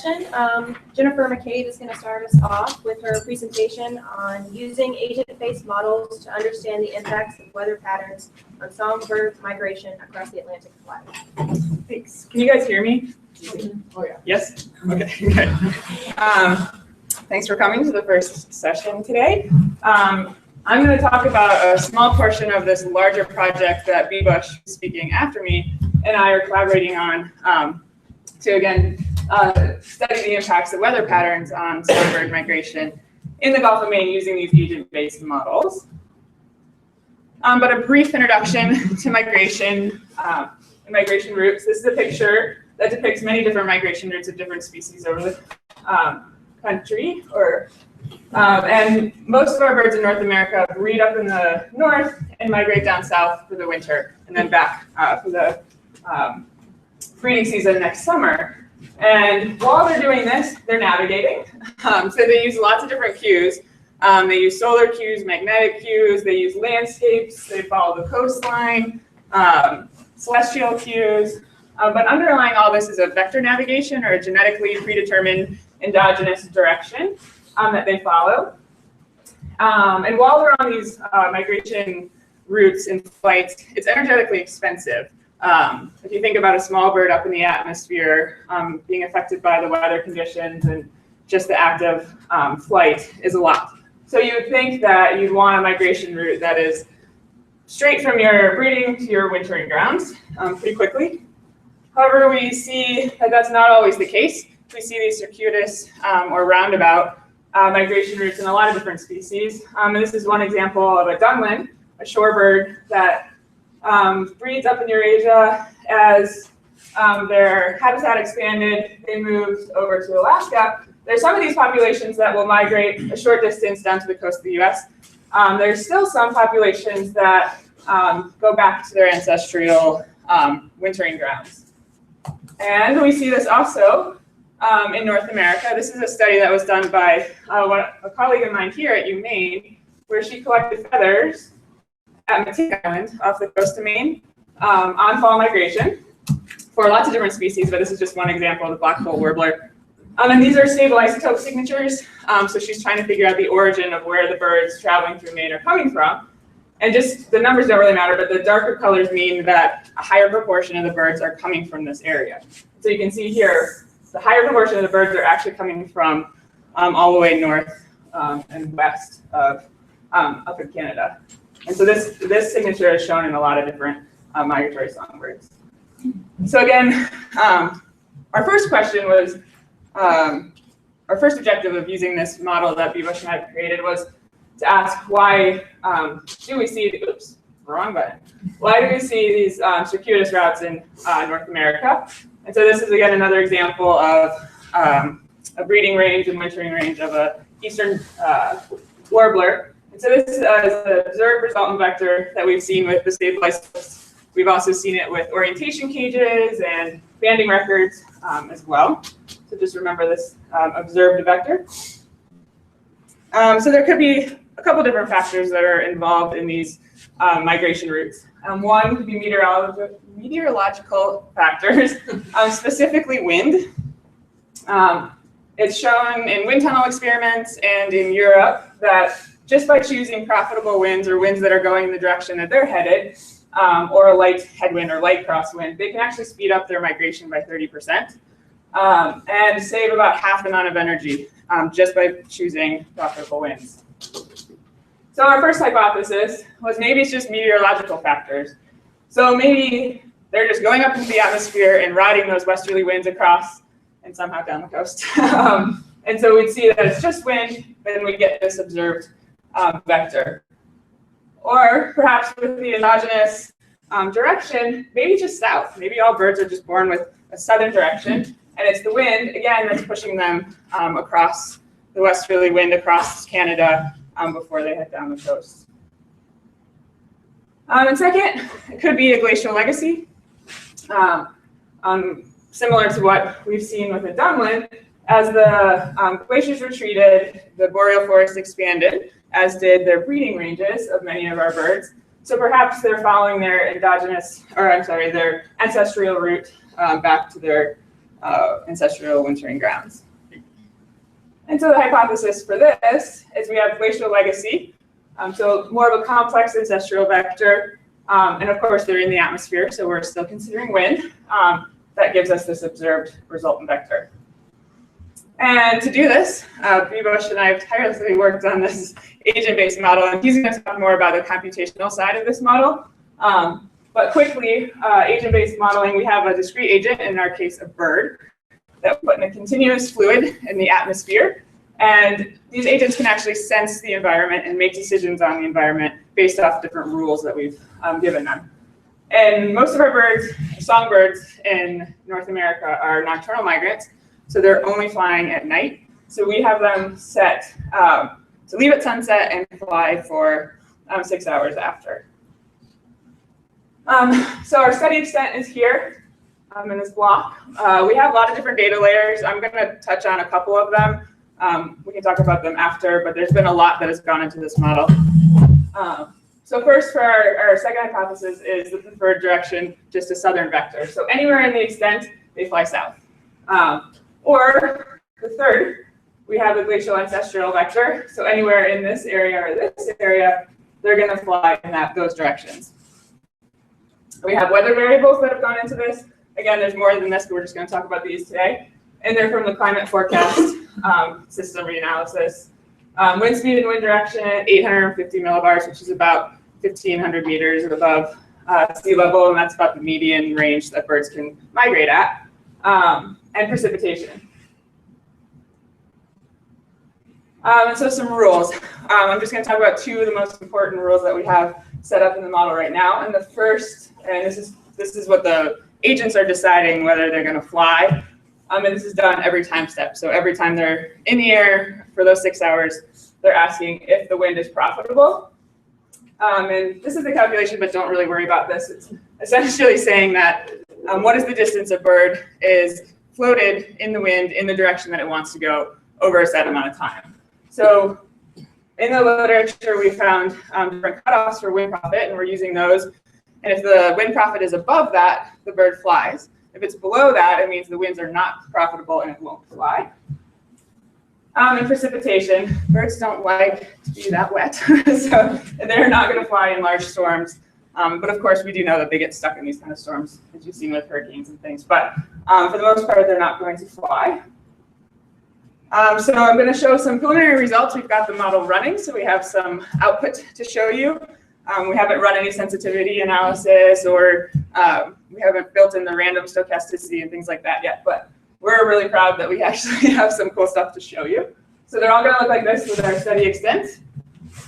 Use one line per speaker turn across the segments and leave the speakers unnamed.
session. Jennifer McCabe is going to start us off with her presentation on using agent-based models to understand the impacts of weather patterns on songbird migration across the Atlantic flat.
Thanks. Can you guys hear me?
Oh, yeah.
Yes? Okay, good. Thanks for coming to the first session today. I'm going to talk about a small portion of this larger project that B. Bush, speaking after me, and I are collaborating on to, again, study the impacts of weather patterns on songbird migration in the Gulf of Maine using these agent-based models. But a brief introduction to migration and migration routes. This is a picture that depicts many different migration routes of different species over the country. And most of our birds in North America breed up in the north and migrate down south for the winter, and then back for the breeding season next summer. And while they're doing this, they're navigating. So they use lots of different cues. They use solar cues, magnetic cues, they use landscapes, they follow the coastline, celestial cues. But underlying all this is a vector navigation, or a genetically predetermined endogenous direction that they follow. And while they're on these migration routes and flights, it's energetically expensive. If you think about a small bird up in the atmosphere being affected by the weather conditions, and just the act of flight is a lot. So you would think that you'd want a migration route that is straight from your breeding to your wintering grounds pretty quickly. However, we see that that's not always the case. We see these circuitous or roundabout migration routes in a lot of different species. And this is one example of a dunlin, a shorebird that breeds up in Eurasia. As their habitat expanded, they moved over to Alaska. There's some of these populations that will migrate a short distance down to the coast of the US. There's still some populations that go back to their ancestral wintering grounds. And we see this also in North America. This is a study that was done by a colleague of mine here at UMaine, where she collected feathers at Metic Island off the coast of Maine on fall migration for lots of different species, but this is just one example of the black-polled warbler. And these are stable isotope signatures, so she's trying to figure out the origin of where the birds traveling through Maine are coming from. And just the numbers don't really matter, but the darker colors mean that a higher proportion of the birds are coming from this area. So you can see here, the higher proportion of the birds are actually coming from all the way north and west of up in Canada. And so this signature is shown in a lot of different migratory songbirds. So again, our first question was, our first objective of using this model that B. Bush and I had created was to ask why do we see, oops, wrong button. Why do we see these circuitous routes in North America? And so this is again another example of a breeding range and wintering range of a eastern warbler. And so this is the observed resultant vector that we've seen with the stable isotopes. We've also seen it with orientation cages and banding records as well. So just remember this observed vector. So there could be a couple different factors that are involved in these migration routes. One could be meteorological factors, specifically wind. It's shown in wind tunnel experiments and in Europe that just by choosing profitable winds, or winds that are going in the direction that they're headed, or a light headwind or light crosswind, they can actually speed up their migration by 30% and save about half the amount of energy just by choosing profitable winds. So our first hypothesis was maybe it's just meteorological factors. So maybe they're just going up into the atmosphere and riding those westerly winds across and somehow down the coast. And so we'd see that it's just wind, then we get this observed vector. Or perhaps with the endogenous direction, maybe just south. Maybe all birds are just born with a southern direction, and it's the wind, again, that's pushing them across the westerly wind across Canada before they head down the coast. And second, it could be a glacial legacy. Similar to what we've seen with the dunlin, as the glaciers retreated, the boreal forest expanded, as did their breeding ranges of many of our birds. So perhaps they're following their their ancestral route back to their ancestral wintering grounds. And so the hypothesis for this is we have glacial legacy, so more of a complex ancestral vector, and of course they're in the atmosphere, so we're still considering wind. That gives us this observed resultant vector. And to do this, Bush and I have tirelessly worked on this agent-based model, and he's going to talk more about the computational side of this model. But quickly, agent-based modeling, we have a discrete agent, in our case a bird, that we put in a continuous fluid in the atmosphere. And these agents can actually sense the environment and make decisions on the environment based off different rules that we've given them. And most of our birds, songbirds in North America, are nocturnal migrants, so they're only flying at night. So we have them set to leave at sunset and fly for 6 hours after. So our study extent is here in this block. We have a lot of different data layers. I'm going to touch on a couple of them. We can talk about them after, but there's been a lot that has gone into this model. So first, for our second hypothesis is the preferred direction, just a southern vector. So anywhere in the extent, they fly south. Or the third, we have a glacial ancestral vector. So anywhere in this area or this area, they're going to fly in those directions. We have weather variables that have gone into this. Again, there's more than this, but we're just going to talk about these today. And they're from the climate forecast system reanalysis. Wind speed and wind direction, 850 millibars, which is about 1,500 meters above sea level, and that's about the median range that birds can migrate at. And precipitation. And so some rules. I'm just going to talk about two of the most important rules that we have set up in the model right now. And the first, and this is what the agents are deciding whether they're going to fly. And this is done every time step. So every time they're in the air for those 6 hours, they're asking if the wind is profitable. And this is the calculation, but don't really worry about this. It's essentially saying that what is the distance a bird is floated in the wind in the direction that it wants to go over a set amount of time. So in the literature, we found different cutoffs for wind profit, and we're using those. And if the wind profit is above that, the bird flies. If it's below that, it means the winds are not profitable and it won't fly. And precipitation, birds don't like to be that wet, so they're not going to fly in large storms. But of course, we do know that they get stuck in these kind of storms, as you've seen with hurricanes and things. But for the most part, they're not going to fly. So I'm going to show some preliminary results. We've got the model running, so we have some output to show you. We haven't run any sensitivity analysis, or we haven't built in the random stochasticity and things like that yet. But we're really proud that we actually have some cool stuff to show you. So they're all going to look like this with our study extent.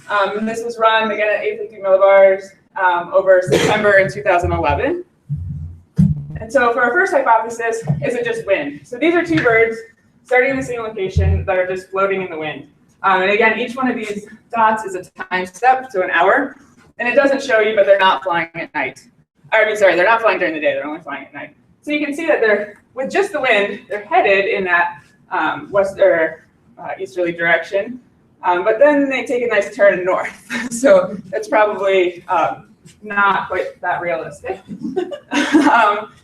And this was run, again, at 850 millibars over September in 2011. And so for our first hypothesis, is it just wind? So these are two birds starting in the same location that are just floating in the wind. And again, each one of these dots is a time step, so an hour. And it doesn't show you, but they're not flying at night. I mean, sorry, they're not flying during the day, they're only flying at night. So you can see that they're, with just the wind, they're headed in that west or easterly direction. But then they take a nice turn north. So that's probably not quite that realistic.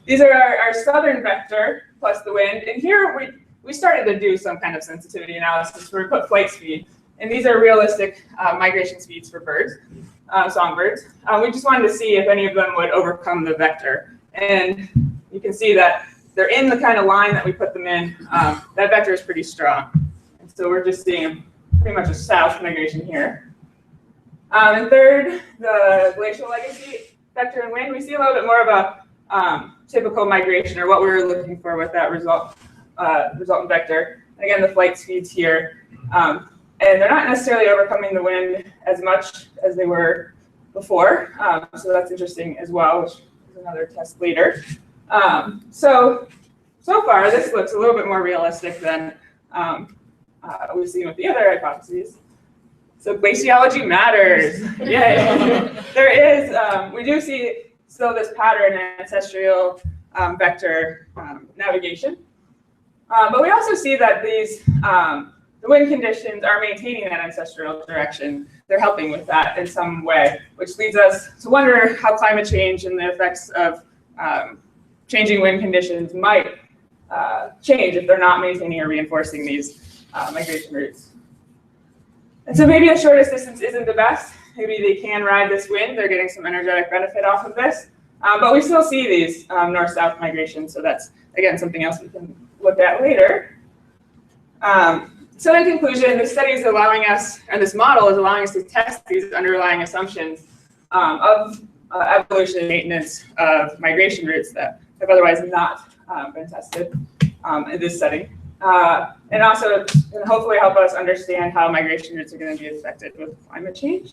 These are our southern vector plus the wind. And here we started to do some kind of sensitivity analysis where we put flight speed. And these are realistic migration speeds for birds, songbirds. We just wanted to see if any of them would overcome the vector. And you can see that they're in the kind of line that we put them in. That vector is pretty strong. And so we're just seeing pretty much a south migration here. And third, the glacial legacy vector and wind. We see a little bit more of a typical migration, or what we were looking for with that resultant vector. And again, the flight speeds here. And they're not necessarily overcoming the wind as much as they were before. So that's interesting as well, which is another test later. So far, this looks a little bit more realistic than we've seen with the other hypotheses. So glaciology matters. Yay. There is, we do see still this pattern in ancestral vector navigation. But we also see that these, the wind conditions are maintaining that ancestral direction. They're helping with that in some way, which leads us to wonder how climate change and the effects of changing wind conditions might change if they're not maintaining or reinforcing these migration routes. And so maybe the shortest distance isn't the best. Maybe they can ride this wind. They're getting some energetic benefit off of this. But we still see these north-south migrations. So that's, again, something else we can look at later. So in conclusion, this study is allowing us, and this model is allowing us to test these underlying assumptions of evolution and maintenance of migration routes that have otherwise not been tested in this setting. And also, and hopefully help us understand how migration routes are going to be affected with climate change.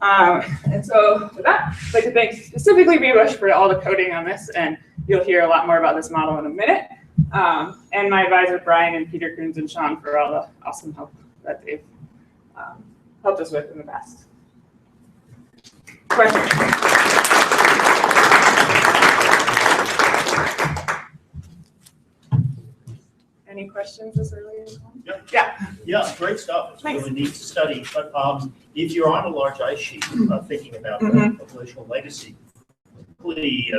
And so with that, I'd like to thank specifically BBush for all the coding on this, and you'll hear a lot more about this model in a minute. And my advisor, Brian, and Peter Coons and Sean for all the awesome help that they've helped us with in the past. Questions? Any questions this early in the
Yep.
Yeah.
Yeah, great stuff. It's
Thanks.
really neat to study. But if you're on a large ice sheet, thinking about the glacial legacy, hopefully